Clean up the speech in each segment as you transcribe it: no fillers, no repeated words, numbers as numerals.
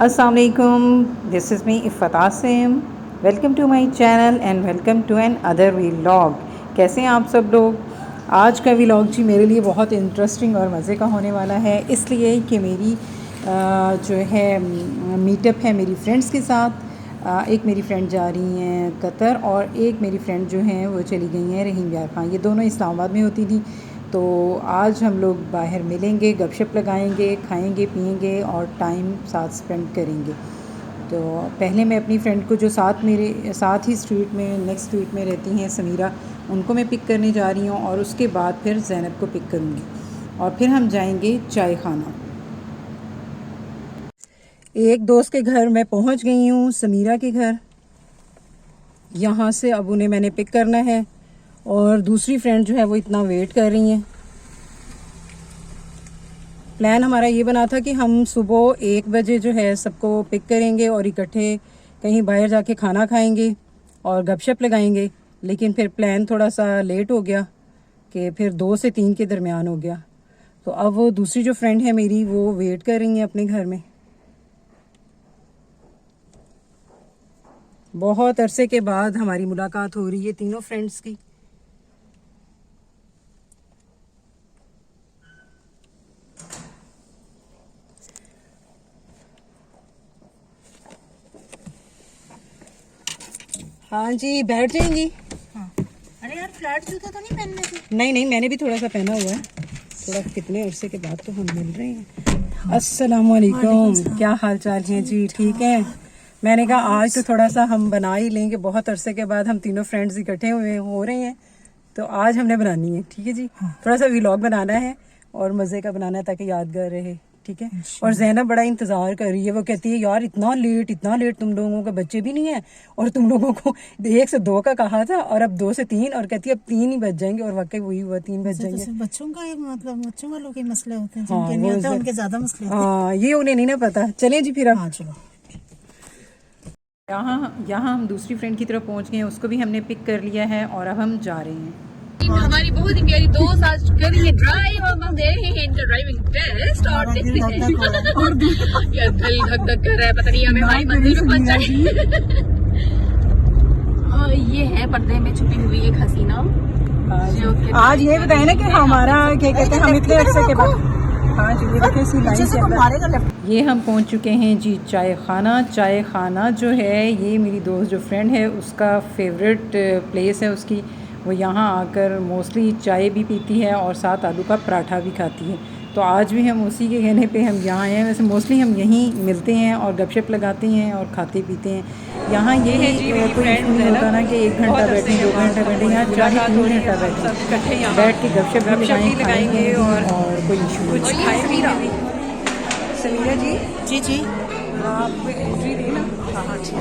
अस्सलाम वालेकुम, this is me Iffat Asim. Welcome to my channel and welcome to another vlog. कैसे हैं आप सब लोग? आज का व्लॉग जी मेरे लिए बहुत इंटरेस्टिंग और मज़े का होने वाला है, इसलिए कि मेरी जो है मीटअप है मेरी फ्रेंड्स के साथ। एक मेरी फ्रेंड जा रही हैं कतर और एक मेरी फ्रेंड जो हैं वो चली गई हैं रहीम यार खां। ये दोनों इस्लामाबाद में होती थी। तो आज हम लोग बाहर मिलेंगे, गपशप लगाएंगे, खाएंगे पिएंगे और टाइम साथ स्पेंड करेंगे। तो पहले मैं अपनी फ्रेंड को जो मेरे साथ ही स्ट्रीट में नेक्स्ट स्ट्रीट में रहती हैं समीरा, उनको मैं पिक करने जा रही हूँ और उसके बाद फिर ज़ैनब को पिक करूँगी और फिर हम जाएंगे चाय खाना। एक दोस्त के घर मैं पहुँच गई हूँ, समीरा के घर। यहाँ से अब उन्हें मैंने पिक करना है और दूसरी फ्रेंड जो है वो इतना वेट कर रही हैं। प्लान हमारा ये बना था कि हम सुबह 1 बजे जो है सबको पिक करेंगे और इकट्ठे कहीं बाहर जाके खाना खाएंगे और गपशप लगाएंगे, लेकिन फिर प्लान थोड़ा सा लेट हो गया कि फिर 2 से 3 के दरमियान हो गया। तो अब वो दूसरी जो फ्रेंड है मेरी वो वेट कर रही है अपने घर में। बहुत अरसे के बाद हमारी मुलाकात हो रही है तीनों फ्रेंड्स की। हाँ जी, बैठ जाएंगी। हाँ। अरे यार, फ्लैट जूता तो नहीं पहनने थे? नहीं नहीं, मैंने भी थोड़ा सा पहना हुआ है। थोड़ा कितने अरसे के बाद तो हम मिल रहे हैं। अस्सलाम वालेकुम, क्या हाल चाल है जी? ठीक है। मैंने कहा आज तो थोड़ा सा हम बना ही लेंगे, बहुत अरसे के बाद हम तीनों फ्रेंड्स इकट्ठे हुए हो रहे हैं, तो आज हमने बनानी है। ठीक है जी। थोड़ा सा व्लॉग बनाना है और मज़े का बनाना है ताकि यादगार रहे। ठीक है। और ज़ैनब बड़ा इंतज़ार कर रही है, वो कहती है यार इतना लेट तुम लोगों के बच्चे भी नहीं है और तुम लोगों को 1 से 2 का कहा था और अब 2 से 3, और कहती है अब 3 ही बज जाएंगे, और वाकई वही हुआ, 3 बज जाएंगे। तो बच्चों का एक मतलब बच्चों वालों के मसले होते हैं, हाँ, जिनके नहीं होते उनके ज्यादा मसले होते हैं। हाँ, ये उन्हें नहीं ना पता। चलें जी फिर अब। हाँ चलो। यहाँ हम दूसरी फ्रेंड की तरफ पहुँच गए हैं, उसको भी हमने पिक कर लिया है और अब हम जा रहे हैं। हमारी बहुत ही प्यारी दोस्त आज कर रही है ड्राइव और हम दे रहे हैं इनका ड्राइविंग टेस्ट और देखते हैं यार दिल धक धक कर रहा है, पता नहीं हमें हमारी मंजिल पे पहुंच जाए। और ये है पर्दे में छुपी हुई एक हसीना। आज ये बताए ना कि हमारा क्या कहते हैं, हम इतने अरसे के बाद। हाँ जी, ये देखिए इसी लाइन से ये हम पहुंच चुके हैं जी चाय खाना। चाय खाना जो है ये मेरी दोस्त जो फ्रेंड है उसका फेवरेट प्लेस है उसकी। वो यहाँ आकर मोस्टली चाय भी पीती है और साथ आलू का पराठा भी खाती है। तो आज भी हम उसी के कहने पे हम यहाँ आए हैं। वैसे मोस्टली हम यहीं मिलते हैं और गपशप लगाते हैं और खाते पीते हैं। यहाँ ये है जी कोई इशू नहीं होता ना कि 1 घंटा बैठें 2 घंटा बैठें, यहाँ चाहे 3 घंटा बैठें, बैठ के गपशप भी लगाएंगे और कोई इशू नहीं। समीरा जी, जी जी। आप एंट्री देना। हाँ ठीक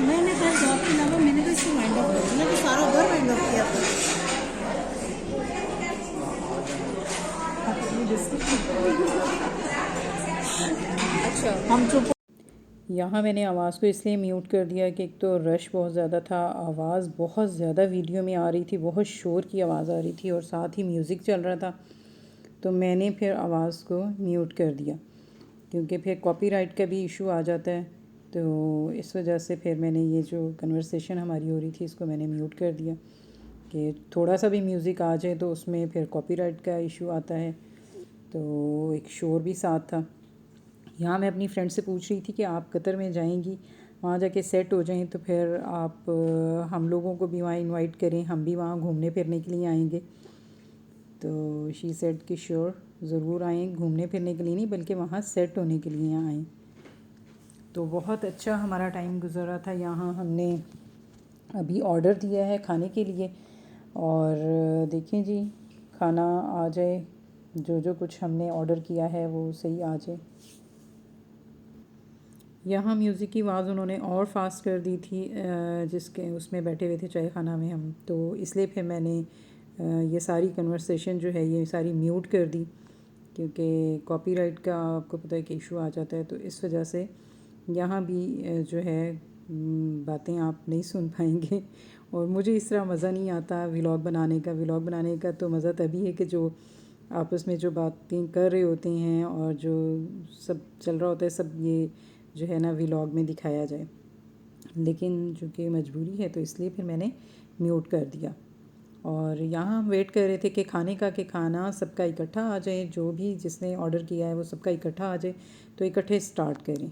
मैंने तो जॉब के अलावा मैंने तो इसको वाइंड अप किया, मैंने तो सारा घर वाइंड अप किया था। अच्छा हम चुप। यहाँ मैंने आवाज़ को इसलिए म्यूट कर दिया कि एक तो रश बहुत ज़्यादा था, आवाज़ बहुत ज़्यादा वीडियो में आ रही थी, बहुत शोर की आवाज़ आ रही थी और साथ ही म्यूज़िक चल रहा था। तो मैंने फिर आवाज़ को म्यूट कर दिया क्योंकि फिर कॉपीराइट का भी इशू आ जाता है। तो इस वजह से फिर मैंने ये जो कन्वर्सेशन हमारी हो रही थी इसको मैंने म्यूट कर दिया कि थोड़ा सा भी म्यूज़िक आ जाए तो उसमें फिर कॉपीराइट का इशू आता है। तो एक शोर भी साथ था। यहाँ मैं अपनी फ्रेंड से पूछ रही थी कि आप कतर में जाएंगी, वहाँ जाके सेट हो जाएं तो फिर आप हम लोगों को भी वहाँ इनवाइट करें, हम भी वहाँ घूमने फिरने के लिए आएंगे। तो शी सेड कि श्योर ज़रूर आएँ, घूमने फिरने के लिए नहीं बल्कि वहाँ सेट होने के लिए आएँ। तो बहुत अच्छा हमारा टाइम गुजरा था यहाँ। हमने अभी ऑर्डर दिया है खाने के लिए और देखें जी खाना आ जाए, जो कुछ हमने ऑर्डर किया है वो सही आ जाए। यहाँ म्यूज़िक की आवाज़ उन्होंने और फास्ट कर दी थी जिसके उसमें बैठे हुए थे चाय खाना में हम, तो इसलिए फिर मैंने ये सारी कन्वर्सेशन जो है ये सारी म्यूट कर दी, क्योंकि कॉपीराइट का आपको पता है कि इशू आ जाता है। तो इस वजह से यहाँ भी जो है बातें आप नहीं सुन पाएंगे। और मुझे इस तरह मज़ा नहीं आता व्लॉग बनाने का। व्लॉग बनाने का तो मज़ा तभी है कि जो आपस में जो बातें कर रहे होते हैं और जो सब चल रहा होता है सब ये जो है ना व्लॉग में दिखाया जाए, लेकिन चूँकि मजबूरी है तो इसलिए फिर मैंने म्यूट कर दिया। और यहाँ हम वेट कर रहे थे कि खाना सबका इकट्ठा आ जाए, जो भी जिसने ऑर्डर किया है वो सबका इकट्ठा आ जाए तो इकट्ठे स्टार्ट करें।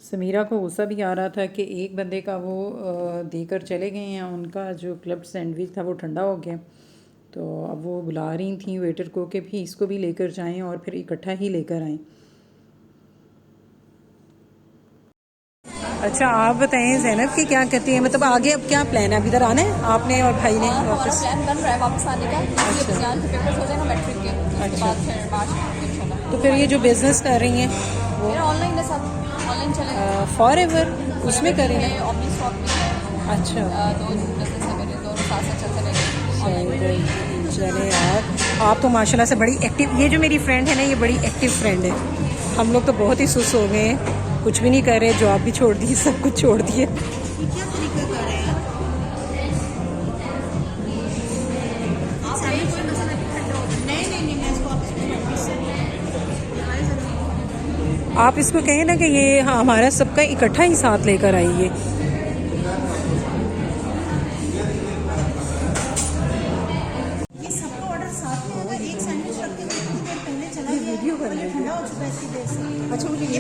समीरा को गुस्सा भी आ रहा था कि एक बंदे का वो देकर चले गए हैं, उनका जो क्लब सैंडविच था वो ठंडा हो गया। तो अब वो बुला रही थी वेटर को कि भी इसको भी लेकर जाएं और फिर इकट्ठा ही लेकर आएं। अच्छा आप बताएं ज़ैनब की क्या कहती है, मतलब आगे अब क्या प्लान है? अब इधर आना है आपने और भाई ने? वापस प्लान बन रहा है वापस आने का। एग्जाम के पेपर्स हो जाएगा मैट्रिक के, उसके बाद फिर मार्च इंशाल्लाह। तो फिर ये जो बिज़नेस कर रही हैं वो ऑनलाइन है, सब ऑनलाइन चलेगा फॉर एवर उसमें करेंगे? ऑमनी स्टॉक में है। अच्छा 2 बिजनेस है मेरे, दोनों साथ साथ चलते रहेंगे। चले यार, आप तो माशाल्लाह से बड़ी एक्टिव, ये जो मेरी फ्रेंड है ना ये बड़ी एक्टिव फ्रेंड है। हम लोग तो बहुत ही सुस्त हो गए हैं, कुछ भी नहीं कर रहे, जॉब भी छोड़ दी, सब कुछ छोड़ दिए। क्या तरीका कर रहे हैं आप इसको कहें ना कि ये हाँ हमारा सबका इकट्ठा ही साथ लेकर आइए। अच्छा मुझे ये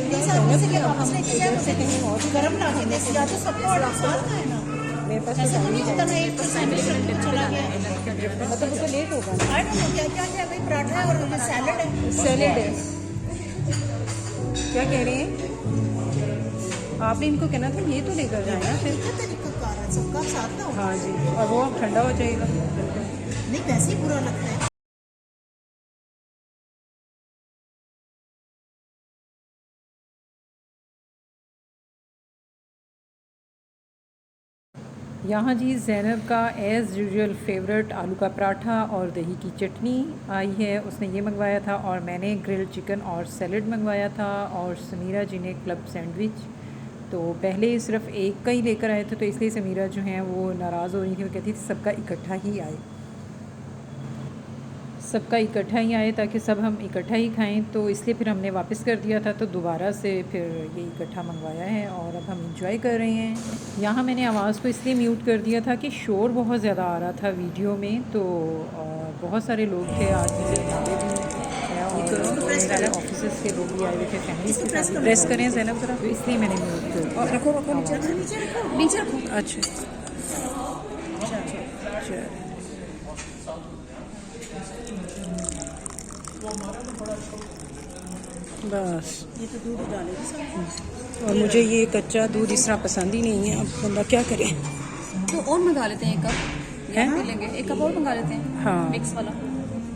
गरम ना होने से या तो सबको ऑर्डर साथ का है ना, मेरे पास ऐसा तो नहीं होता ना एक सैंडविच रख के चला गया। मतलब वो तो लेट होगा। आई डोंट नो क्या क्या है भाई, पराठा है और सैलेड है। सैलेड है। क्या कह रहे हैं आपने? इनको कहना था ये तो लेकर जाना फिर। क्या तरीका कार है, सबका साथ ना हो। हाँ जी, और वो अब ठंडा हो जाएगा। नहीं वैसे ही बुरा लगता है। यहाँ जी ज़ैनब का एज़ यूजुअल फ़ेवरेट आलू का पराठा और दही की चटनी आई है, उसने ये मंगवाया था और मैंने ग्रिल्ड चिकन और सैलेड मंगवाया था और समीरा जी ने क्लब सैंडविच। तो पहले सिर्फ एक का ही लेकर आए थे तो इसलिए समीरा जो हैं वो नाराज़ हो रही थी, वो कहती थी सबका इकट्ठा ही आए, सबका इकट्ठा ही आए ताकि सब हम इकट्ठा ही खाएं। तो इसलिए फिर हमने वापस कर दिया था, तो दोबारा से फिर ये इकट्ठा मंगवाया है और अब हम इंजॉय कर रहे हैं। यहाँ मैंने आवाज़ को इसलिए म्यूट कर दिया था कि शोर बहुत ज़्यादा आ रहा था वीडियो में, तो बहुत सारे लोग थे आज मेरे भी, ऑफिस के लोग भी आए हुए थे, फैमिली के साथ। प्रेस करें ज़ैनब ज़रा, तो इसलिए मैंने म्यूट कर दिया। रखो रखो नीचे रखो। अच्छा चल बस। ये तो दूध डालेगी और मुझे ये कच्चा दूध इस तरह पसंद ही नहीं है, अब बंदा क्या करे। तो और मंगा लेते हैं एक कप, या पी लेंगे एक कप और मंगा लेते हैं। हाँ मिक्स वाला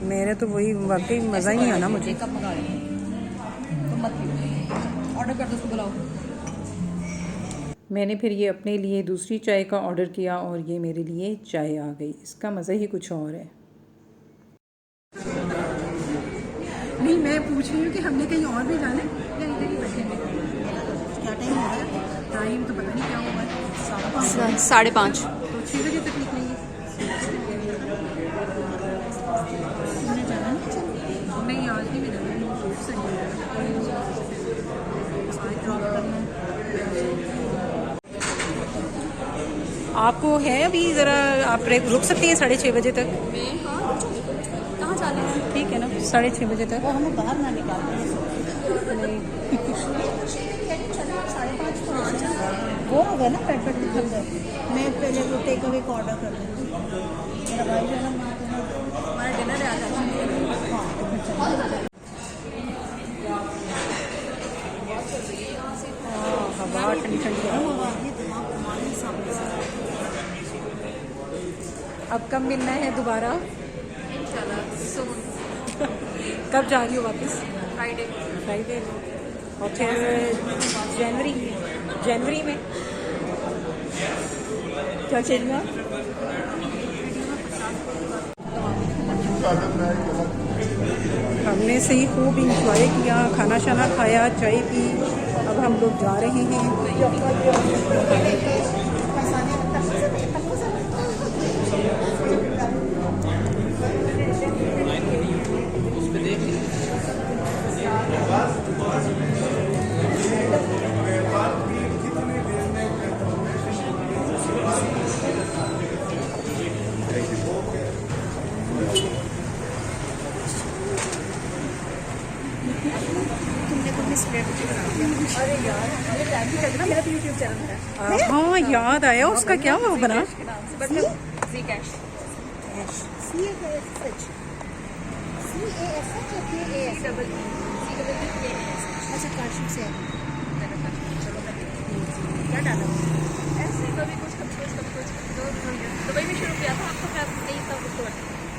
मेरे तो वही वाकई मज़ा ही नहीं आना मुझे। एक कप मंगा लेते हैं तो मत पियो, ऑर्डर कर दो, उसको बुलाओ। मैंने फिर ये अपने लिए दूसरी चाय का ऑर्डर किया और ये मेरे लिए चाय आ गई, इसका मज़ा ही कुछ और है। नहीं मैं पूछ रही हूँ कि हमने कहीं और भी जाना है या इधर ही बैठेंगे? क्या टाइम हो रहा है? टाइम तो पता नहीं क्या होगा, 5:30। तो 6 बजे तक निकलेंगे। नहीं आज नहीं मैं जाना, आपको है अभी ज़रा आप रुक सकती हैं 6:30 बजे तक? कहाँ जाना है? ठीक है ना 6:30 बजे तक। वो हमें बाहर ना निकालते वो हो गया ना पेट मैं पहले वो टेक अवे का ऑर्डर कर दूँगी। मेरा भाई जो है ना हमारा डिनर है आज। हवा ठंडी ठंडी है। अब कब मिलना है दोबारा? कब जा रही हो वापस? फ्राइडे और फिर जनवरी में क्या चलेगा? हमने सही खूब इंजॉय किया, खाना शाना खाया, चाय पी। अब हम लोग जा रहे हैं। अरे यार मुझे टाइम भी लगना, मेरा भी यूट्यूब चैनल है। हाँ याद आया, उसका क्या हुआ बना? अच्छा काशिफ से क्या डाला? ऐसे कभी कुछ दुबई में शुरू किया था, आपको क्या नहीं था कुछ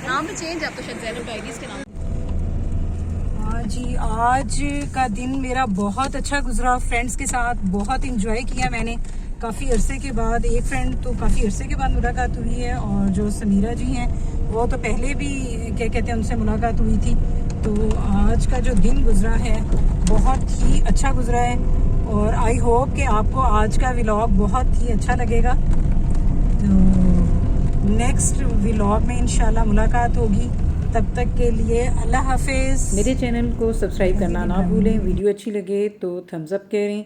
नाम भी चेंज, आप तो शायद ज़ैनब डायरीज के नाम। हाँ जी, आज का दिन मेरा बहुत अच्छा गुजरा। फ्रेंड्स के साथ बहुत इंजॉय किया मैंने। काफ़ी अरसे के बाद, एक फ्रेंड तो काफ़ी अरसे के बाद मुलाकात हुई है, और जो समीरा जी हैं वो तो पहले भी क्या कहते हैं उनसे मुलाकात हुई थी। तो आज का जो दिन गुजरा है बहुत ही अच्छा गुजरा है, और आई होप कि आपको आज का व्लॉग बहुत ही अच्छा लगेगा। तो नेक्स्ट व्लॉग में इंशाल्लाह मुलाकात होगी। तब तक के लिए अल्लाह हाफिज़। मेरे चैनल को सब्सक्राइब करना ना भूलें। वीडियो अच्छी लगे तो थम्स अप करें।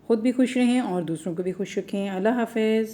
ख़ुद भी खुश रहें और दूसरों को भी खुश रखें। अल्लाह हाफिज़।